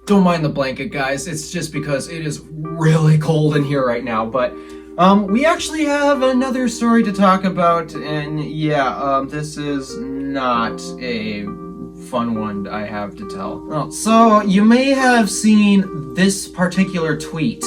Don't mind the blanket, guys. It's just because it is really cold in here right now. But we actually have another story to talk about, and yeah, this is not a fun one I have to tell. Well, so you may have seen this particular tweet.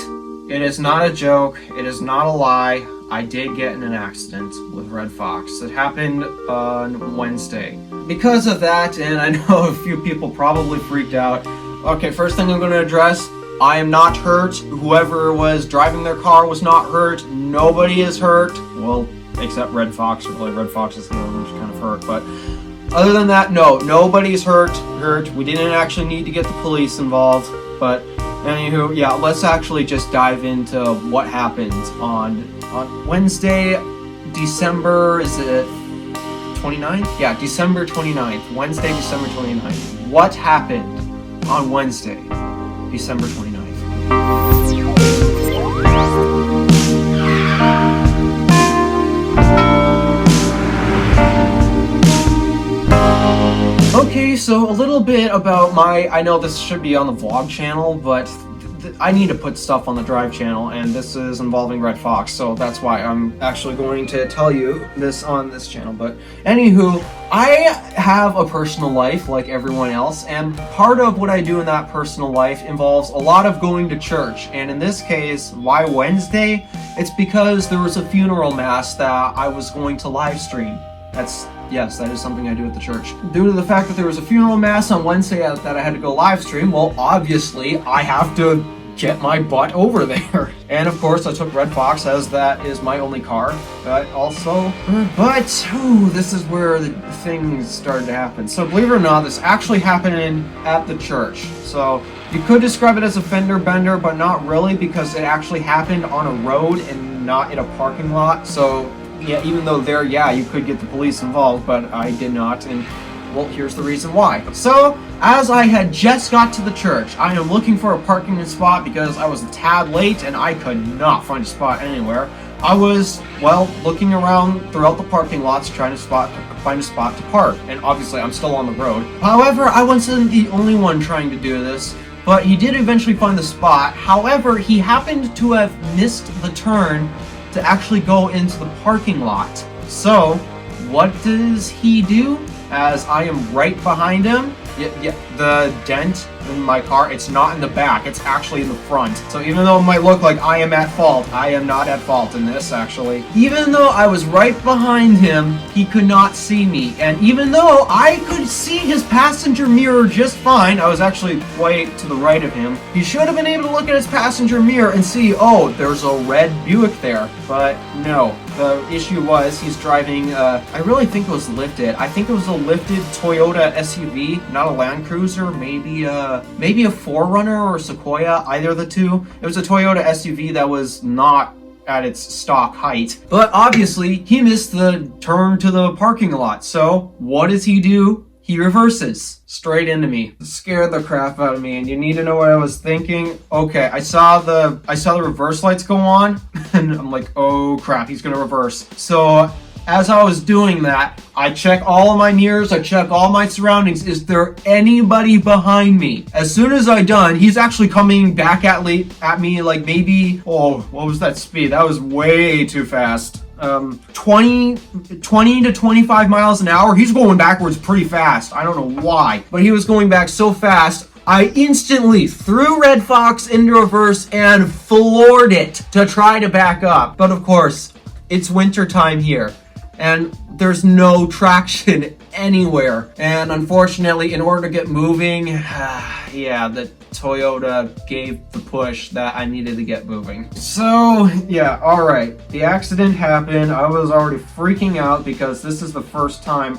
It is not a joke. It is not a lie. I did get in an accident with Red Fox. It happened on Wednesday. Because of that, and I know a few people probably freaked out. Okay, first thing I'm going to address, I am not hurt. Whoever was driving their car was not hurt. Nobody is hurt. Well, except Red Fox. Really, Red Fox is the one who's kind of hurt. But other than that, no, nobody's hurt. We didn't actually need to get the police involved. But anywho, yeah, let's actually just dive into what happened on Wednesday, December, is it 29th? Yeah, December 29th. Wednesday, December 29th. What happened on Wednesday, December 29th? Okay, so a little bit about I know this should be on the vlog channel, but I need to put stuff on the drive channel, and this is involving Red Fox, so that's why I'm actually going to tell you this on this channel. But anywho, I have a personal life like everyone else, and part of what I do in that personal life involves a lot of going to church. And in this case, why Wednesday? It's because there was a funeral mass that I was going to live stream. Yes, that is something I do at the church. Due to the fact that there was a funeral mass on Wednesday that I had to go live stream, well, obviously, I have to get my butt over there. And of course, I took Red Fox, as that is my only car. But this is where the things started to happen. So believe it or not, this actually happened at the church. So you could describe it as a fender bender, but not really, because it actually happened on a road and not in a parking lot. So yeah, even though you could get the police involved, but I did not, and well, here's the reason why. So, as I had just got to the church, I am looking for a parking spot because I was a tad late and I could not find a spot anywhere. I was, looking around throughout the parking lots trying to find a spot to park, and obviously I'm still on the road. However, I wasn't the only one trying to do this, but he did eventually find the spot. However, he happened to have missed the turn to actually go into the parking lot. So, what does he do? As I am right behind him, the dent in my car, it's not in the back, it's actually in the front. So even though it might look like I am at fault, I am not at fault in this, actually. Even though I was right behind him, he could not see me. And even though I could see his passenger mirror just fine, I was actually quite to the right of him, he should have been able to look at his passenger mirror and see, oh, there's a red Buick there. But no. The issue was he's driving, I really think it was lifted. I think it was a lifted Toyota SUV, not a Land Cruiser, maybe a 4Runner or a Sequoia, either of the two. It was a Toyota SUV that was not at its stock height. But obviously, he missed the turn to the parking lot. So, what does he do? He reverses straight into me. It scared the crap out of me, and you need to know what I was thinking. Okay, I saw the reverse lights go on, and I'm like, oh crap, he's gonna reverse. So as I was doing that, I check all of my mirrors, I check all my surroundings. Is there anybody behind me? As soon as I done, he's actually coming back at me like maybe, what was that speed? That was way too fast. 20 to 25 miles an hour. He's going backwards pretty fast. I don't know why, but he was going back so fast. I instantly threw Red Fox into reverse and floored it to try to back up. But of course, it's winter time here, and there's no traction anywhere. And unfortunately, in order to get moving, the Toyota gave the push that I needed to get moving. So, yeah, alright. The accident happened. I was already freaking out because this is the first time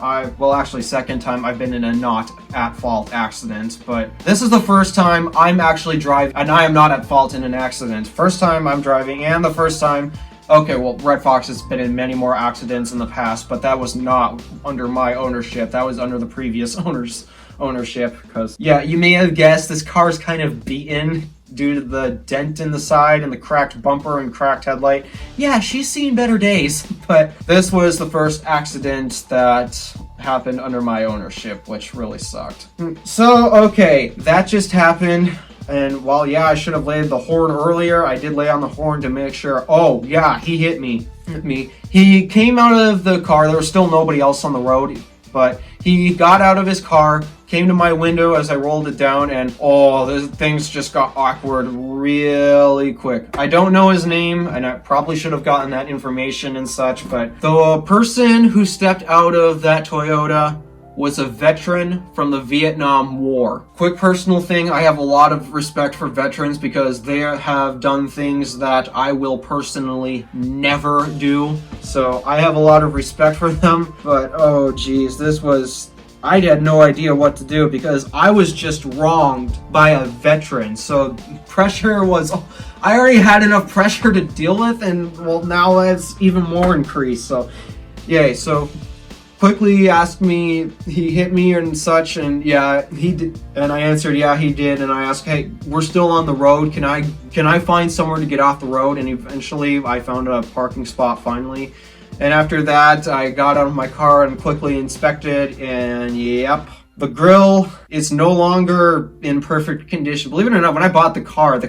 second time I've been in a not at fault accident. But this is the first time I'm actually driving, and I am not at fault in an accident. First time I'm driving, and the first time. Okay, well, Red Fox has been in many more accidents in the past, but that was not under my ownership. That was under the previous owner's ownership, because, yeah, you may have guessed this car's kind of beaten due to the dent in the side and the cracked bumper and cracked headlight. Yeah, she's seen better days, but this was the first accident that happened under my ownership, which really sucked. So, okay, that just happened. And while, yeah, I should have laid the horn earlier, I did lay on the horn to make sure. Oh, yeah, he hit me. He came out of the car. There was still nobody else on the road, but he got out of his car, came to my window as I rolled it down, and things just got awkward really quick. I don't know his name, and I probably should have gotten that information and such, but the person who stepped out of that Toyota was a veteran from the Vietnam War. Quick personal thing, I have a lot of respect for veterans because they have done things that I will personally never do. So I have a lot of respect for them, but oh geez, I had no idea what to do because I was just wronged by a veteran. So I already had enough pressure to deal with, and well, now it's even more increased. So yay, so quickly asked me, he hit me and such, and yeah, he did, and I answered, yeah, he did, and I asked, hey, we're still on the road, can I find somewhere to get off the road? And eventually I found a parking spot finally, and after that I got out of my car and quickly inspected, and yep, the grill is no longer in perfect condition. Believe it or not, when I bought the car, the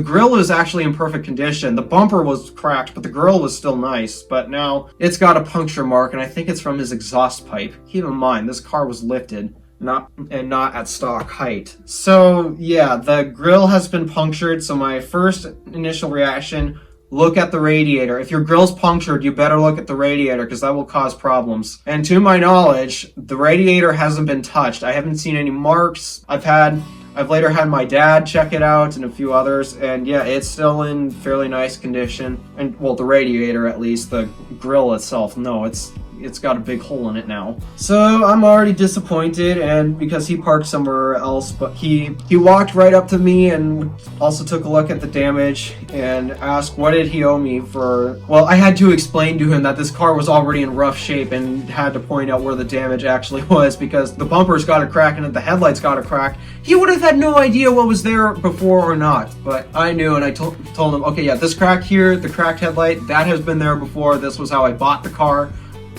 grill is actually in perfect condition. The bumper was cracked, but the grill was still nice. But now it's got a puncture mark, and I think it's from his exhaust pipe. Keep in mind, this car was lifted, not at stock height. So yeah, the grill has been punctured. So my first initial reaction, look at the radiator. If your grill's punctured, you better look at the radiator because that will cause problems. And to my knowledge, the radiator hasn't been touched. I haven't seen any marks. I've later had my dad check it out and a few others, and yeah, it's still in fairly nice condition. And well, the radiator at least. The grill itself, no, it's got a big hole in it now. So I'm already disappointed, and because he parked somewhere else, but he walked right up to me and also took a look at the damage and asked what did he owe me for. Well, I had to explain to him that this car was already in rough shape and had to point out where the damage actually was because the bumper's got a crack and the headlights got a crack. He would have had no idea what was there before or not, but I knew, and I told him, okay, yeah, this crack here, the cracked headlight, that has been there before. This was how I bought the car.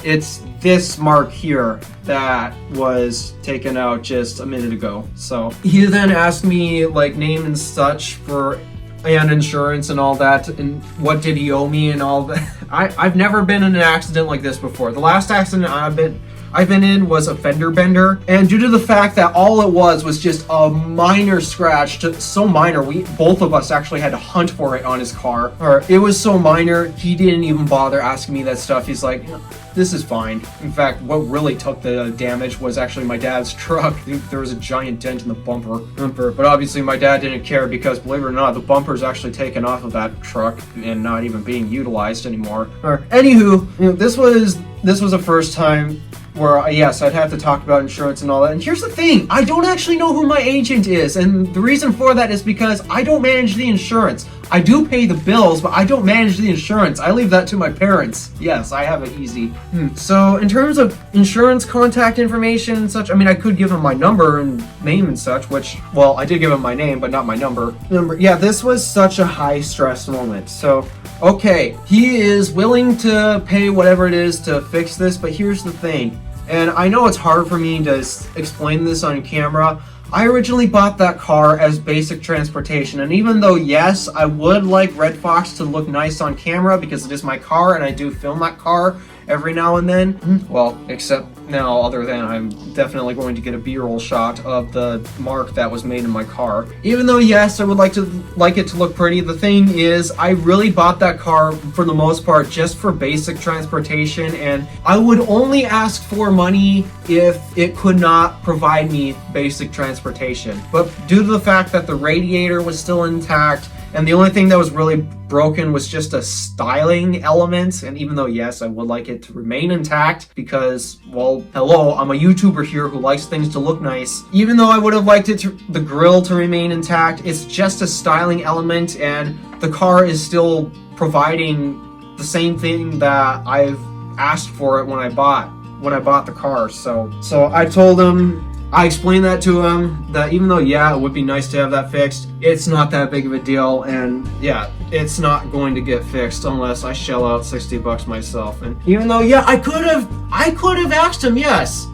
It's this mark here that was taken out just a minute ago. So he then asked me like name and such and insurance and all that, and what did he owe me and all that. I've never been in an accident like this before. The last accident I've been in was a fender bender, and due to the fact that all it was just a minor scratch, so minor, both of us actually had to hunt for it on his car. Or it was so minor, he didn't even bother asking me that stuff. He's like, this is fine. In fact, what really took the damage was actually my dad's truck. There was a giant dent in the bumper, but obviously my dad didn't care because, believe it or not, the bumper's actually taken off of that truck and not even being utilized anymore. Or anywho, this was a first time where, yes, I'd have to talk about insurance and all that. And here's the thing, I don't actually know who my agent is. And the reason for that is because I don't manage the insurance. I do pay the bills, but I don't manage the insurance. I leave that to my parents. Yes, I have it easy. So in terms of insurance contact information and such, I mean, I could give him my number and name and such, which, well, I did give him my name, but not my number. Yeah, this was such a high stress moment. So, okay, he is willing to pay whatever it is to fix this, but here's the thing. And I know it's hard for me to explain this on camera. I originally bought that car as basic transportation, and even though, yes, I would like Red Fox to look nice on camera because it is my car and I do film that car every now and then, well, except now, other than I'm definitely going to get a B-roll shot of the mark that was made in my car. Even though, yes, I would like it to look pretty, the thing is, I really bought that car for the most part just for basic transportation, and I would only ask for money if it could not provide me basic transportation. But due to the fact that the radiator was still intact, and the only thing that was really broken was just a styling element, and even though, yes, I would like it to remain intact because, well, hello, I'm a YouTuber here who likes things to look nice. Even though I would have liked the grille to remain intact, it's just a styling element, and the car is still providing the same thing that I've asked for it when I bought the car. So I explained that to him, that even though, yeah, it would be nice to have that fixed, it's not that big of a deal, and yeah, it's not going to get fixed unless I shell out $60 myself. And even though, yeah, I could have asked him, yes,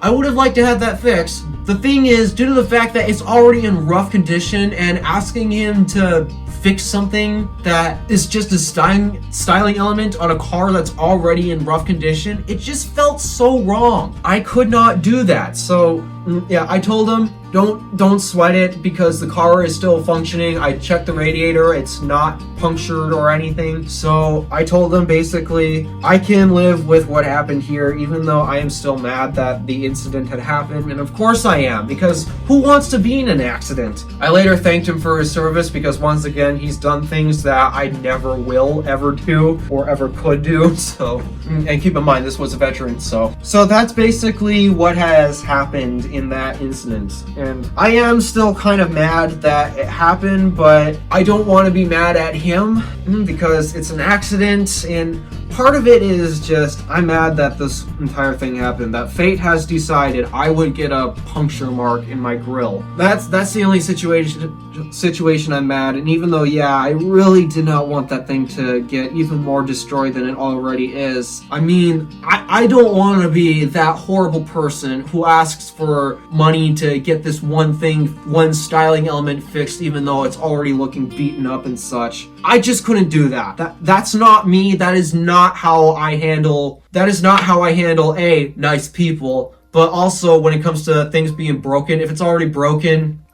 I would have liked to have that fixed, the thing is, due to the fact that it's already in rough condition, and asking him to fix something that is just a styling element on a car that's already in rough condition, it just felt so wrong. I could not do that. So yeah, I told him, don't sweat it because the car is still functioning. I checked the radiator, it's not punctured or anything. So I told him basically I can live with what happened here, even though I am still mad that the incident had happened. And of course I am, because who wants to be in an accident? I later thanked him for his service because once again, he's done things that I never will ever do or ever could do. So, and keep in mind, this was a veteran. So that's basically what has happened in that incident. And I am still kind of mad that it happened, but I don't want to be mad at him because it's an accident, and part of it is just I'm mad that this entire thing happened, that fate has decided I would get a puncture mark in my grill. That's the only situation I'm mad. And even though, yeah, I really did not want that thing to get even more destroyed than it already is, I mean, I don't want to be that horrible person who asks for money to get this one styling element fixed, even though it's already looking beaten up and such. I just couldn't do that. That's not me. That is not how I handle nice people. But also when it comes to things being broken, if it's already broken,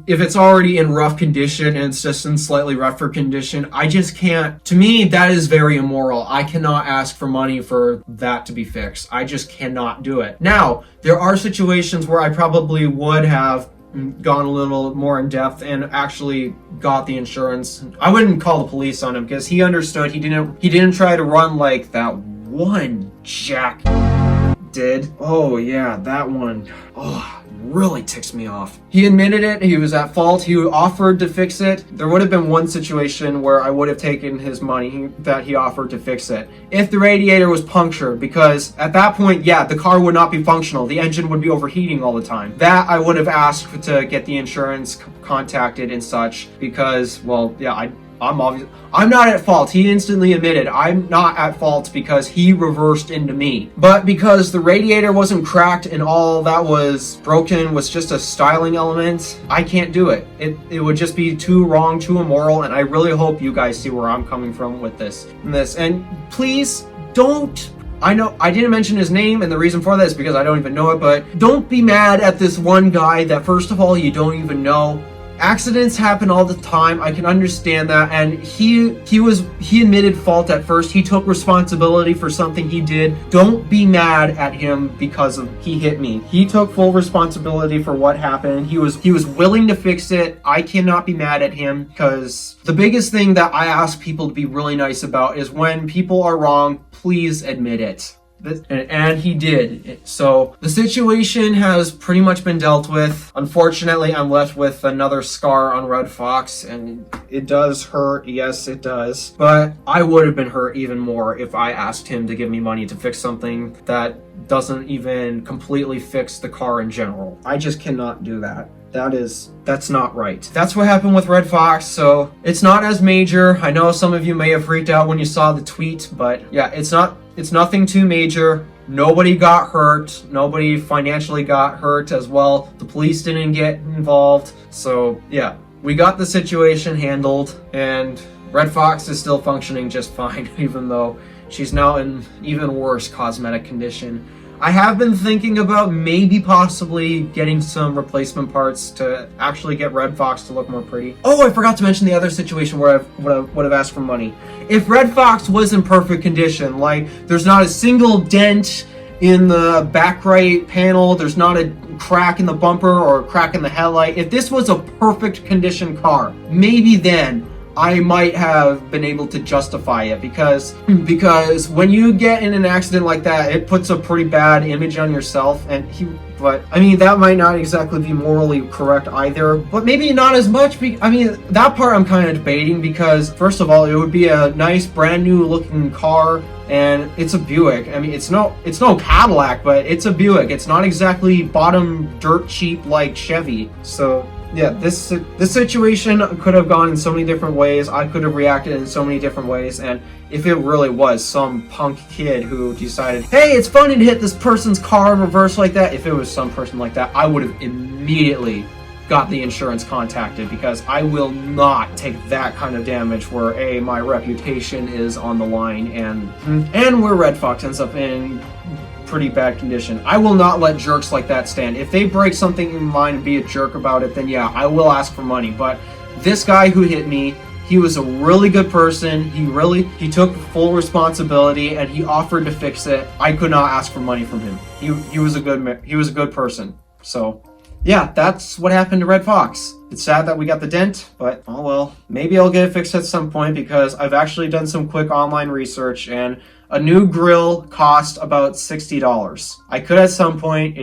if it's already in rough condition and it's just in slightly rougher condition, I just can't. To me, that is very immoral. I cannot ask for money for that to be fixed. I just cannot do it. Now, there are situations where I probably would have gone a little more in depth and actually got the insurance. I wouldn't call the police on him because he understood. He didn't try to run like that one jack did. Oh yeah, that one. Oh, really ticks me off. He admitted it. He was at fault. He offered to fix it. There would have been one situation where I would have taken his money that he offered to fix it if the radiator was punctured, because at that point, yeah, the car would not be functional. The engine would be overheating all the time. That I would have asked to get the insurance contacted and such, because, well, yeah, I'm not at fault. He instantly admitted I'm not at fault because he reversed into me. But because the radiator wasn't cracked and all that was broken was just a styling element, I can't do it. It would just be too wrong, too immoral, and I really hope you guys see where I'm coming from with this. And please don't. I know I didn't mention his name, and the reason for that is because I don't even know it, but don't be mad at this one guy that, first of all, you don't even know. Accidents happen all the time. I can understand that, and he admitted fault at first. He took responsibility for something he did. Don't be mad at him because he hit me. He took full responsibility for what happened. He was willing to fix it. I cannot be mad at him, because the biggest thing that I ask people to be really nice about is when people are wrong, please admit it. And he did. So the situation has pretty much been dealt with. Unfortunately, I'm left with another scar on Red Fox, and it does hurt. Yes, it does. But I would have been hurt even more if I asked him to give me money to fix something that doesn't even completely fix the car in general. I just cannot do that. That's not right. That's what happened with Red Fox, so it's not as major. I know some of you may have freaked out when you saw the tweet, but yeah, it's nothing too major. Nobody got hurt. Nobody financially got hurt as well. The police didn't get involved. So yeah, we got the situation handled, and Red Fox is still functioning just fine, even though she's now in even worse cosmetic condition. I have been thinking about maybe possibly getting some replacement parts to actually get Red Fox to look more pretty. Oh, I forgot to mention the other situation where I would have asked for money. If Red Fox was in perfect condition, like there's not a single dent in the back right panel, there's not a crack in the bumper or a crack in the headlight. If this was a perfect condition car, maybe then I might have been able to justify it, because when you get in an accident like that, it puts a pretty bad image on yourself. But I mean, that might not exactly be morally correct either, but maybe not as much. I mean, that part I'm kind of debating, because first of all, it would be a nice brand new looking car, and it's a Buick. I mean, it's no Cadillac, but it's a Buick. It's not exactly bottom dirt cheap like Chevy. So yeah, this situation could have gone in so many different ways. I could have reacted in so many different ways, and if it really was some punk kid who decided, hey, it's funny to hit this person's car in reverse like that, if it was some person like that, I would have immediately got the insurance contacted, because I will not take that kind of damage where my reputation is on the line and where Red Fox ends up in pretty bad condition. I will not let jerks like that stand. If they break something in mind and be a jerk about it, then yeah, I will ask for money. But this guy who hit me, he was a really good person. He took full responsibility and he offered to fix it. I could not ask for money from him. He was a good person. So yeah, that's what happened to Red Fox. It's sad that we got the dent, but oh well. Maybe I'll get it fixed at some point, because I've actually done some quick online research and a new grill cost about $60. I could at some point,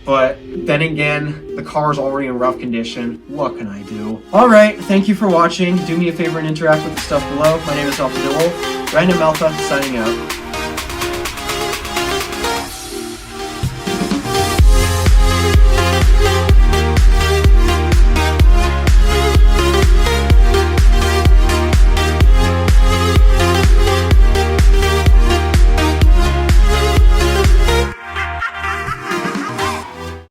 but then again, the car's already in rough condition. What can I do? Alright, thank you for watching. Do me a favor and interact with the stuff below. My name is DeWolf. Random Alpha, signing out.